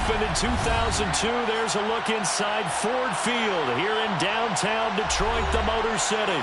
opened in 2002. There's a look inside Ford Field here in downtown Detroit, the Motor City.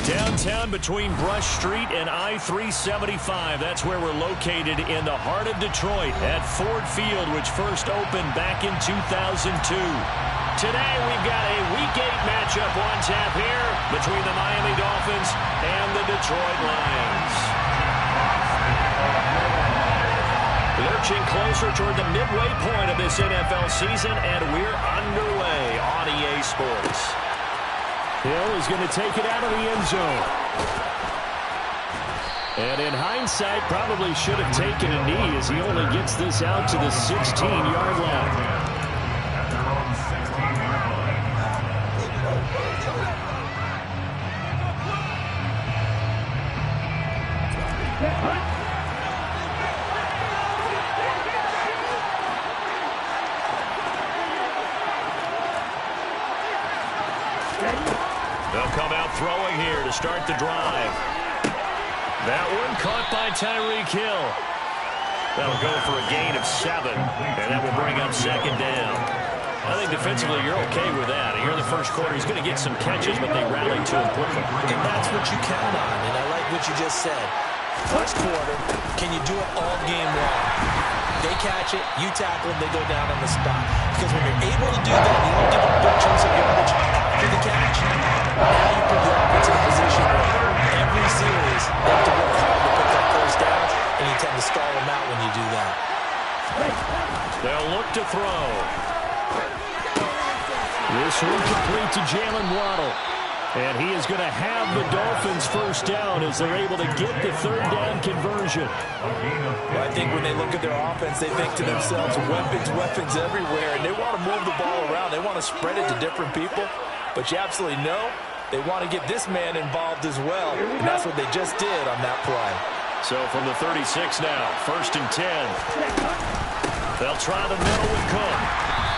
Downtown between Brush Street and I-375. That's where we're located in the heart of Detroit at Ford Field, which first opened back in 2002. Today we've got a Week 8 matchup on tap here between the Miami Dolphins and the Detroit Lions. Lurching closer toward the midway point of this NFL season, and we're underway on EA Sports. Hill is going to take it out of the end zone. And in hindsight, probably should have taken a knee as he only gets this out to the 16-yard line. They'll come out throwing here to start the drive. That one caught by Tyreek Hill. That'll go for a gain of 7, and that will bring up second down. I think defensively you're okay with that. Here in the first quarter, he's going to get some catches, but they rally to him quickly. And that's what you count on, and I like what you just said. First quarter, can you do it all game long? They catch it, you tackle them, they go down on the spot. Because when you're able to do that, you don't give up big chunks of yardage after the catch. Now you put the offense in a position where every series they have to work hard to pick up first downs, and you tend to stall them out when you do that. They'll look to throw. This one complete to Jalen Waddle. And he is going to have the Dolphins first down as they're able to get the third down conversion. Well, I think when they look at their offense, they think to themselves, weapons everywhere, and they want to move the ball around. They want to spread it to different people. But you absolutely know they want to get this man involved as well, and that's what they just did on that play. So from the 36 now, 1st and 10. They'll try the middle with Cook.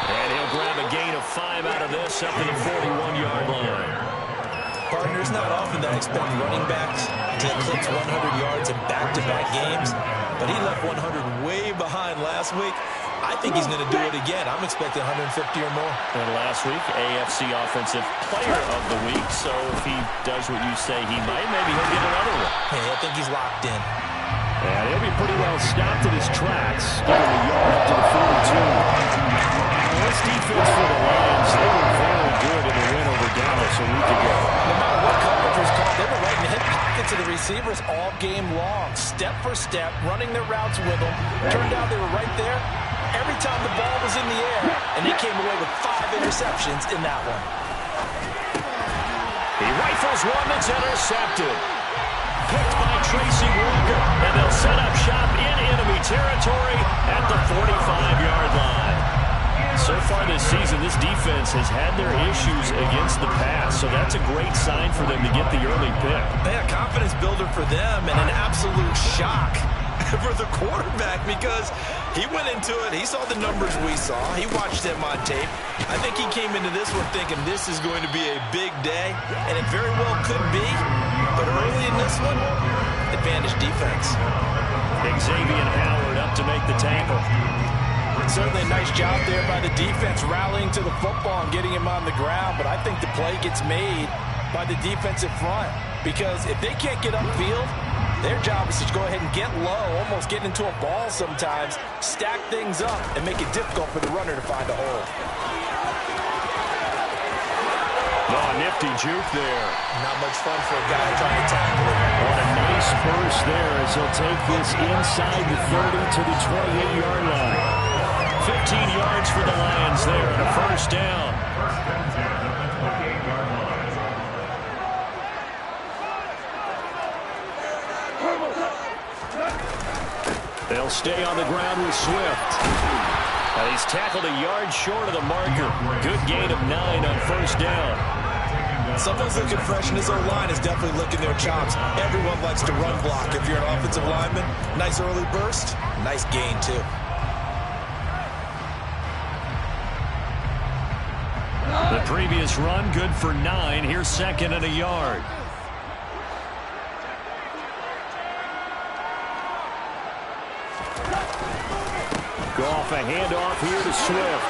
And he'll grab a gain of 5 out of this up to the 41-yard line. Partner, it's not often that I expect running backs to eclipse 100 yards in back-to-back games, but he left 100 way behind last week. I think he's going to do it again. I'm expecting 150 or more. And last week, AFC Offensive Player of the Week, so if he does what you say he might, maybe he'll get another one. Hey, I think he's locked in. And he'll be pretty well stopped at his tracks, getting a yard up to the 42. This defense for the Lions, they were very good in the win over Dallas a week ago. No matter what coverage was called, they were right in the hip pockets of the receivers all game long, step for step, running their routes with them. Turned out they were right there every time the ball was in the air, and they came away with 5 interceptions in that one. He rifles one that's intercepted. Picked by Tracy Walker, and they'll set up shop in enemy territory at the 45-yard line. So far this season, this defense has had their issues against the pass, so that's a great sign for them to get the early pick. Yeah, confidence builder for them, and an absolute shock for the quarterback because he went into it, he saw the numbers we saw, he watched them on tape. I think he came into this one thinking this is going to be a big day, and it very well could be, but early in this one, advantage defense. Xavier Howard up to make the tackle. Certainly a nice job there by the defense rallying to the football and getting him on the ground, but I think the play gets made by the defensive front because if they can't get upfield, their job is to go ahead and get low, almost get into a ball sometimes, stack things up, and make it difficult for the runner to find a hole. nifty juke there. Not much fun for a guy trying to tackle it. What a nice burst there as he'll take this inside the 30 to the 28-yard line. 15 yards for the Lions there and a first down. They'll stay on the ground with Swift. And he's tackled a yard short of the marker. Good gain of 9 on first down. Someone's looking fresh, and his O-line is definitely licking their chops. Everyone likes to run block. If you're an offensive lineman, nice early burst, nice gain too. The previous run, good for 9. Here's second and a yard. Go off a handoff here to Swift.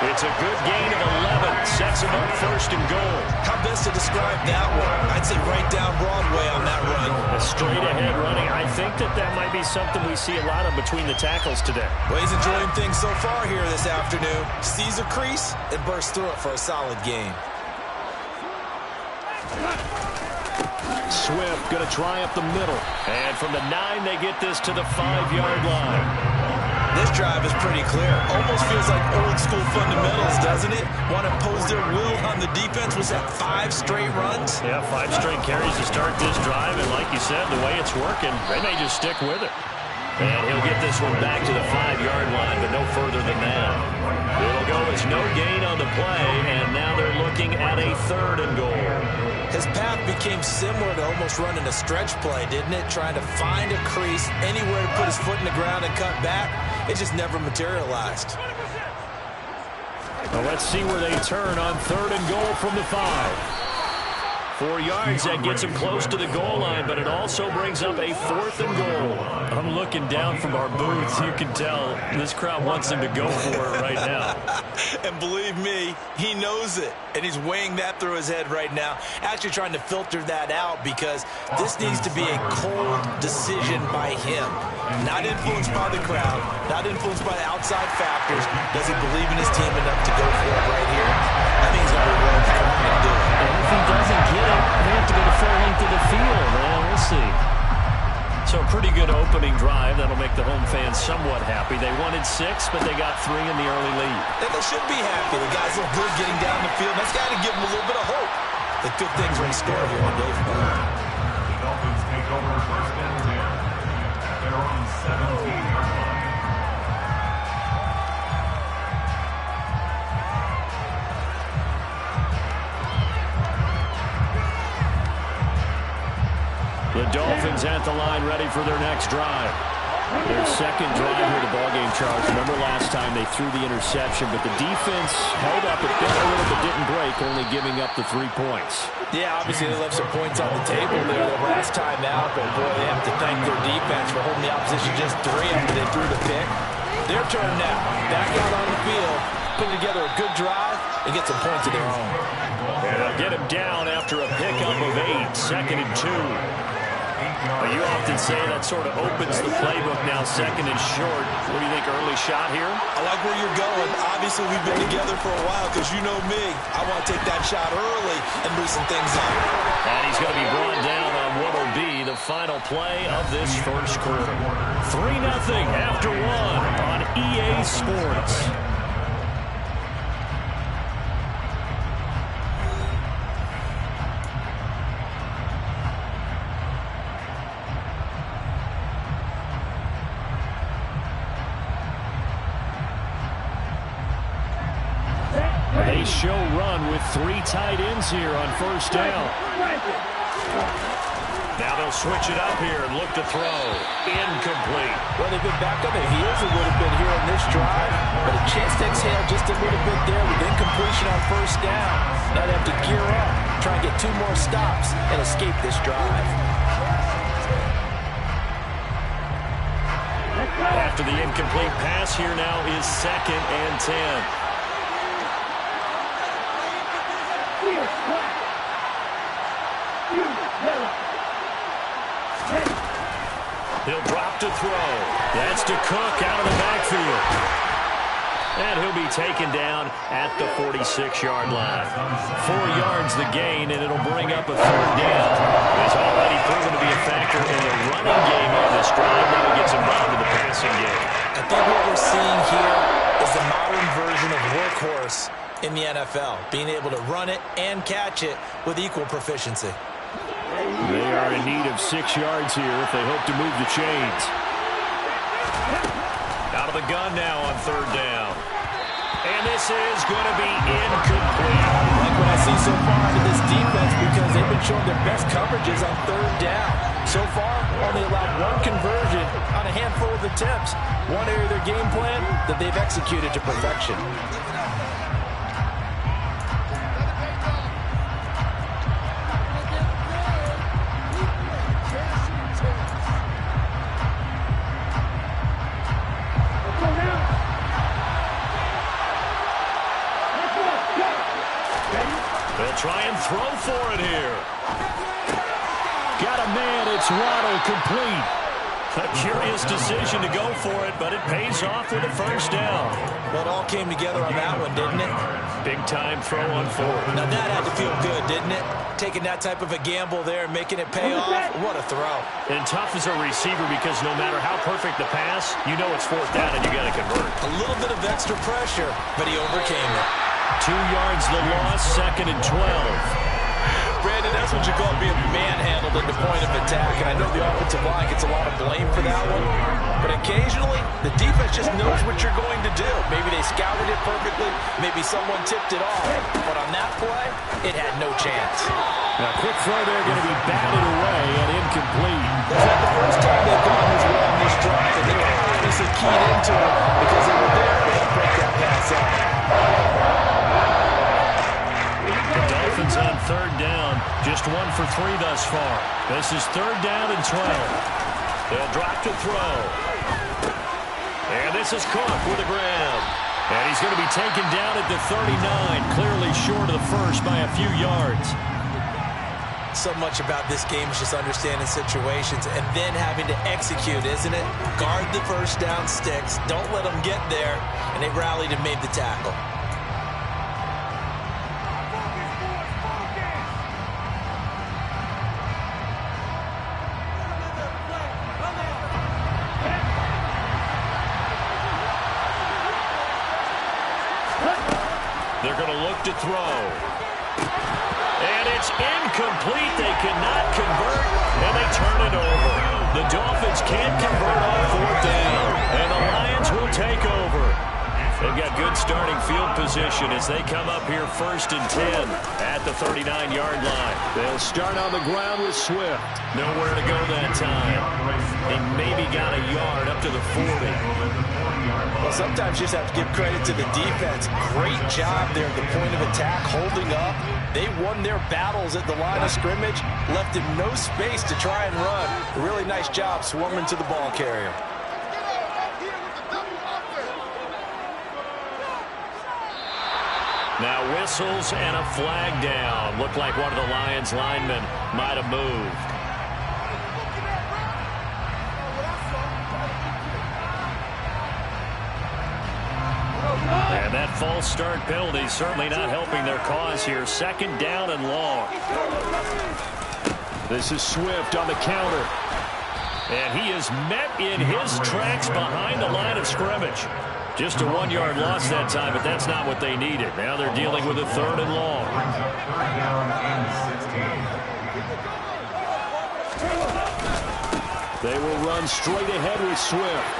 It's a good gain of 11. Sets him up first and goal. How best to describe that one? I'd say right down Broadway on that run. A straight-ahead running. I think that might be something we see a lot of between the tackles today. Well, he's enjoying things so far here this afternoon. Sees a crease and bursts through it for a solid gain. Swift going to try up the middle. And from the 9, they get this to the 5-yard line. This drive is pretty clear. Almost feels like old-school fundamentals, doesn't it? Want to impose their will on the defense. Was that 5 straight runs? Yeah, 5 straight carries to start this drive. And like you said, the way it's working, they may just stick with it. And he'll get this one back to the 5-yard line, but no further than that. It'll go as no gain on the play, and now they're looking at a 3rd and goal. His path became similar to almost running a stretch play, didn't it? Trying to find a crease, anywhere to put his foot in the ground and cut back. It just never materialized. Well, let's see where they turn on 3rd and goal from the 5. 4 yards, that gets him close to the goal line, but it also brings up a 4th and goal. I'm looking down from our booths. You can tell this crowd wants him to go for it right now. And believe me, he knows it, and he's weighing that through his head right now, actually trying to filter that out because this needs to be a cold decision by him. Not influenced by the crowd, not influenced by the outside factors. Does he believe in his team enough to go for it right here? I think he's going to be willing to come and do it. And if he doesn't get it, they have to go to full length of the field. Well, we'll see. So a pretty good opening drive. That'll make the home fans somewhat happy. They wanted 6, but they got 3 in the early lead. And they should be happy. The guys look good getting down the field. That's got to give them a little bit of hope that good things are in store here today for them. The Dolphins take over 1st and 10 at their own 17-yard line. The Dolphins at the line ready for their next drive. Their second drive here, the ballgame, Charles. Remember last time they threw the interception, but the defense held up a little but didn't break, only giving up the 3 points. Yeah, obviously they left some points on the table there the last time out, but boy, they have to thank their defense for holding the opposition just 3 after they threw the pick. Their turn now. Back out on the field, put together a good drive, and get some points of their own. And they'll get him down after a pickup of 8, 2nd and 2. Well, you often say that sort of opens the playbook now, 2nd and short. What do you think, early shot here? I like where you're going. Obviously, we've been together for a while because you know me. I want to take that shot early and loosen things up. And he's going to be brought down on what will be the final play of this first quarter. 3-0 after 1 on EA Sports. They show run with 3 tight ends here on first down. Now they'll switch it up here and look to throw. Incomplete. Well, they've been back on their heels a little bit here in this drive, but a chance to exhale just a little bit there with incompletion on first down. Now they have to gear up, try and get 2 more stops and escape this drive. After the incomplete pass, here now is 2nd and 10. He'll drop to throw. That's to Cook out of the backfield. And he'll be taken down at the 46-yard line. 4 yards the gain, and it'll bring up a third down. He's already proven to be a factor in the running game on this drive. Now he gets involved in the passing game. I think what we're seeing here is the modern version of workhorse in the NFL, being able to run it and catch it with equal proficiency. They are in need of 6 yards here if they hope to move the chains. Out of the gun now on third down. And this is going to be incomplete. I like what I see so far out of this defense because they've been showing their best coverages on third down. So far, only allowed 1 conversion on a handful of attempts. One area of their game plan that they've executed to perfection. Try and throw for it here. Got a man. It's Waddle complete. A curious decision to go for it, but it pays off with a first down. Well, it all came together on that one, didn't it? Big-time throw on fourth. Now, that had to feel good, didn't it? Taking that type of a gamble there and making it pay off. What a throw. And tough as a receiver because no matter how perfect the pass, you know it's fourth down and you got to convert. A little bit of extra pressure, but he overcame it. 2 yards the loss, 2nd and 12. Brandon, that's what you call being manhandled at the point of attack, and I know the offensive line gets a lot of blame for that one, but occasionally the defense just knows what you're going to do. Maybe they scouted it perfectly, maybe someone tipped it off, but on that play, it had no chance. Now, quick throw there, going to be batted away and incomplete. Is that the first time they've gone this way on this drive, and they were obviously keyed into it because they were there to help break that pass out. Dolphins on third down, just 1 for 3 thus far. This is 3rd down and 12. They'll drop to throw. And this is Cook with the grab. And he's going to be taken down at the 39, clearly short of the first by a few yards. So much about this game is just understanding situations and then having to execute, isn't it? Guard the first down sticks. Don't let them get there. And they rallied and made the tackle. They're going to look to throw. And it's incomplete. They cannot convert, and they turn it over. The Dolphins can't convert on 4th down, and the Lions will take over. They've got good starting field position as they come up here 1st and 10 at the 39-yard line. They'll start on the ground with Swift. Nowhere to go that time. They maybe got a yard up to the 40. Well, sometimes you just have to give credit to the defense. Great job there at the point of attack, holding up. They won their battles at the line of scrimmage, left him no space to try and run. A really nice job swarming to the ball carrier. Now whistles and a flag down. Looked like one of the Lions linemen might have moved. And that false start penalty certainly not helping their cause here. 2nd down and long. This is Swift on the counter. And he is met in his tracks behind the line of scrimmage. Just a 1-yard loss that time, but that's not what they needed. Now they're dealing with a 3rd and long. 3rd down and 16. They will run straight ahead with Swift.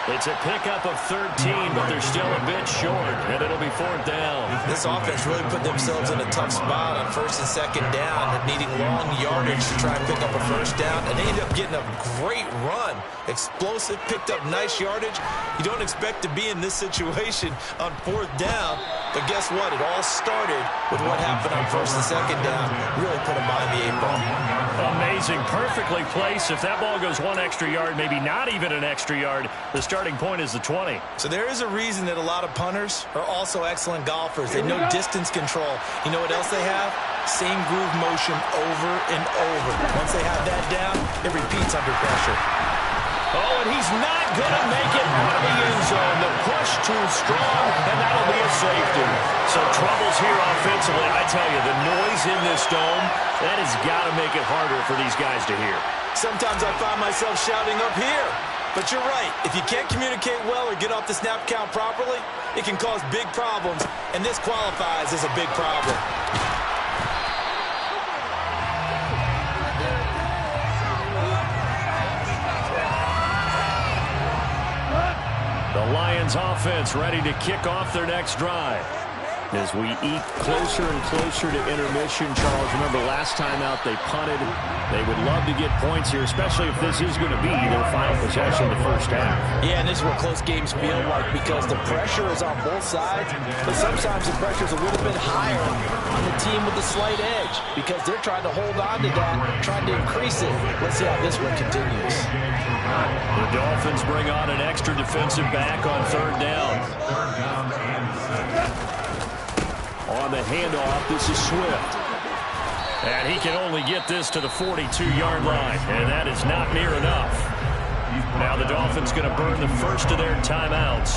It's a pickup of 13, but they're still a bit short, and it'll be 4th down. This offense really put themselves in a tough spot on 1st and 2nd down, needing long yardage to try and pick up a first down, and they ended up getting a great run. Explosive, picked up nice yardage. You don't expect to be in this situation on 4th down, but guess what? It all started with what happened on 1st and 2nd down. Really put them behind the 8 ball. Amazing, perfectly placed. If that ball goes 1 extra yard, maybe not even an extra yard, the starting point is the 20. So there is a reason that a lot of punters are also excellent golfers. They know distance control. You know what else they have? Same groove motion over and over. Once they have that down, it repeats under pressure. Oh, and he's not going to make it out of the end zone. The push too strong, and that'll be a safety. So troubles here offensively. I tell you, the noise in this dome, that has got to make it harder for these guys to hear. Sometimes I find myself shouting up here. But you're right. If you can't communicate well or get off the snap count properly, it can cause big problems, and this qualifies as a big problem. The Lions offense ready to kick off their next drive. As we eat closer and closer to intermission, Charles, remember last time out they punted. They would love to get points here, especially if this is going to be their final possession the first half. Yeah, and this is what close games feel like because the pressure is on both sides, but sometimes the pressure is a little bit higher on the team with the slight edge because they're trying to hold on to that, trying to increase it. Let's see how this one continues. The Dolphins bring on an extra defensive back on third down. Third down and 6. On the handoff, this is Swift. And he can only get this to the 42-yard line, and that is not near enough. Now the Dolphins going to burn the first of their timeouts.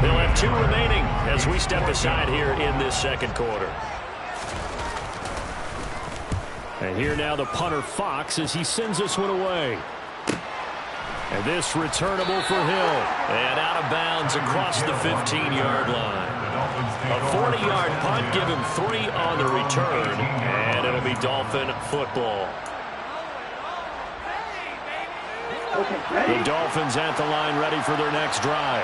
They'll have 2 remaining as we step aside here in this second quarter. And here now the punter Fox as he sends this one away. And this returnable for Hill. And out of bounds across the 15-yard line. A 40-yard punt, give him 3 on the return, and it'll be Dolphin football. The Dolphins at the line ready for their next drive.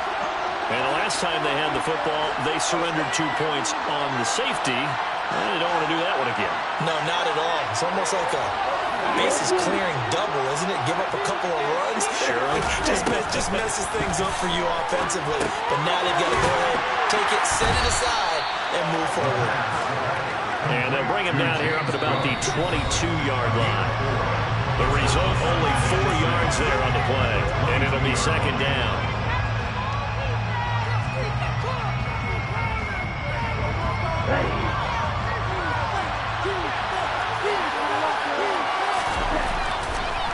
And the last time they had the football, they surrendered 2 points on the safety. And they don't want to do that one again. No, not at all. It's almost like a bases clearing double, isn't it? Give up a couple of runs. Sure. just messes things up for you offensively. But now they've got to go ahead, take it, set it aside, and move forward. And they'll bring him down here up at about the 22-yard line. The result, only 4 yards there on the play. And it'll be second down.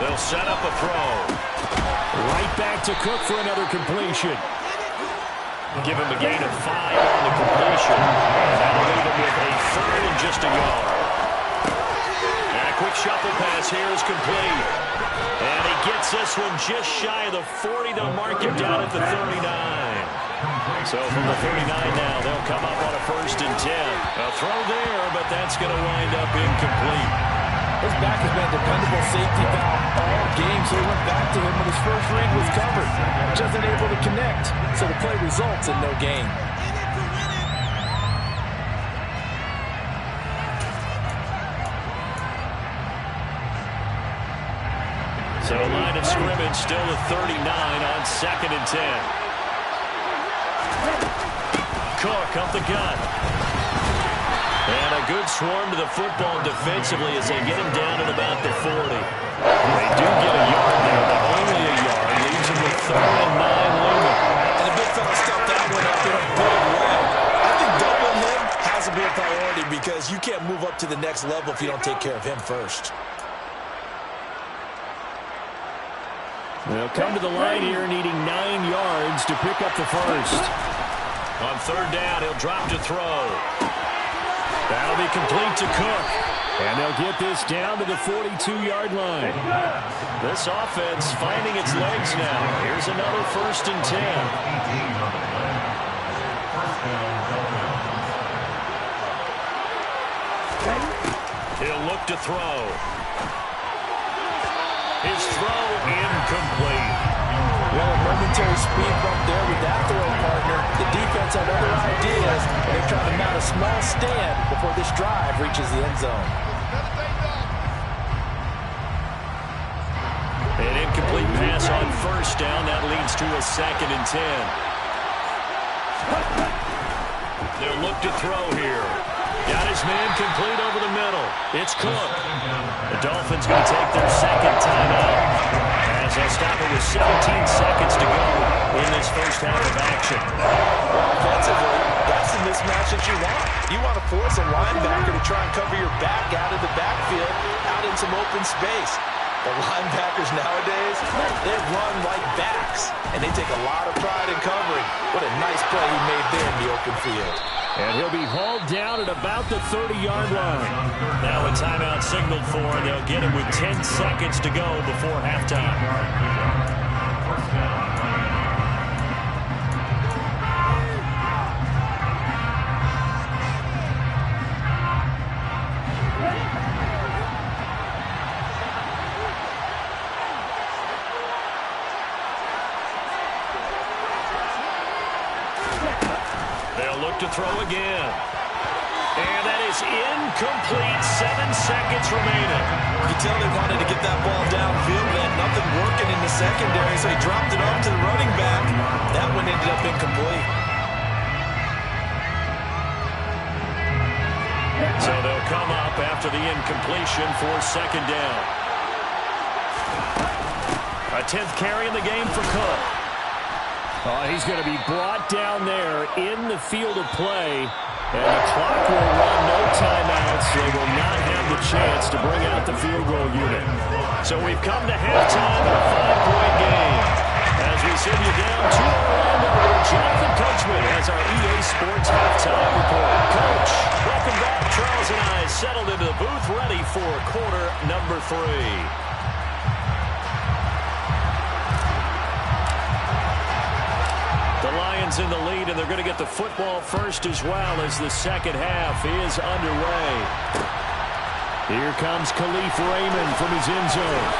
They'll set up a throw. Right back to Cook for another completion. Give him a gain of 5 on the completion. And that'll leave him with a third and just a yard. And a quick shuffle pass here is complete. And he gets this one just shy of the 40. They'll mark him down at the 39. So from the 39 now, they'll come up on a 1st and 10. A throw there, but that's going to wind up incomplete. His back has been a dependable safety valve all game, so he went back to him when his first read was covered. Just unable to connect, so the play results in no gain. So line of scrimmage still at 39 on 2nd and 10. Cook up the gut. And a good swarm to the football defensively as they get him down at about the 40. They do get a yard there, but only a yard. Leaves him with 3rd and 9 looming. And the big fella stuffed that one up in a big way. I think doubling him has to be a priority because you can't move up to the next level if you don't take care of him first. They'll come to the line here needing 9 yards to pick up the first. On 3rd down, he'll drop to throw. That'll be complete to Cook. And they'll get this down to the 42-yard line. This offense finding its legs now. Here's another 1st and 10. He'll look to throw. His throw incomplete. Well, a momentary speed bump there with that throw partner. The defense had other ideas, and they're trying to mount a small stand before this drive reaches the end zone. An incomplete pass on 1st down. That leads to a 2nd and 10. They'll look to throw here. Got his man complete over the middle. It's Cook. The Dolphins going to take their 2nd timeout as they'll stop it with 17 seconds to go in this first half of action. Offensively, that's the mismatch that you want. You want to force a linebacker to try and cover your back out of the backfield, out in some open space. The linebackers nowadays, they run like backs, and they take a lot of pride in covering. What a nice play he made there in the open field. And he'll be hauled down at about the 30-yard line. Now a timeout signaled for, and they'll get him with 10 seconds to go before halftime. To throw again. And that is incomplete. 7 seconds remaining. You can tell they wanted to get that ball downfield. They had nothing working in the secondary, so he dropped it off to the running back. That one ended up incomplete. So they'll come up after the incompletion for second down. A 10th carry in the game for Cook. Oh, he's going to be brought down there in the field of play. And the clock will run, no timeouts. They will not have the chance to bring out the field goal unit. So we've come to halftime in a 5-point game. As we send you down to Orlando, Jonathan Coachman has our EA Sports halftime report. Coach, welcome back. Charles and I settled into the booth, ready for quarter number 3. In the lead, and they're going to get the football first as well as the second half is underway. Here comes Khalif Raymond from his end zone.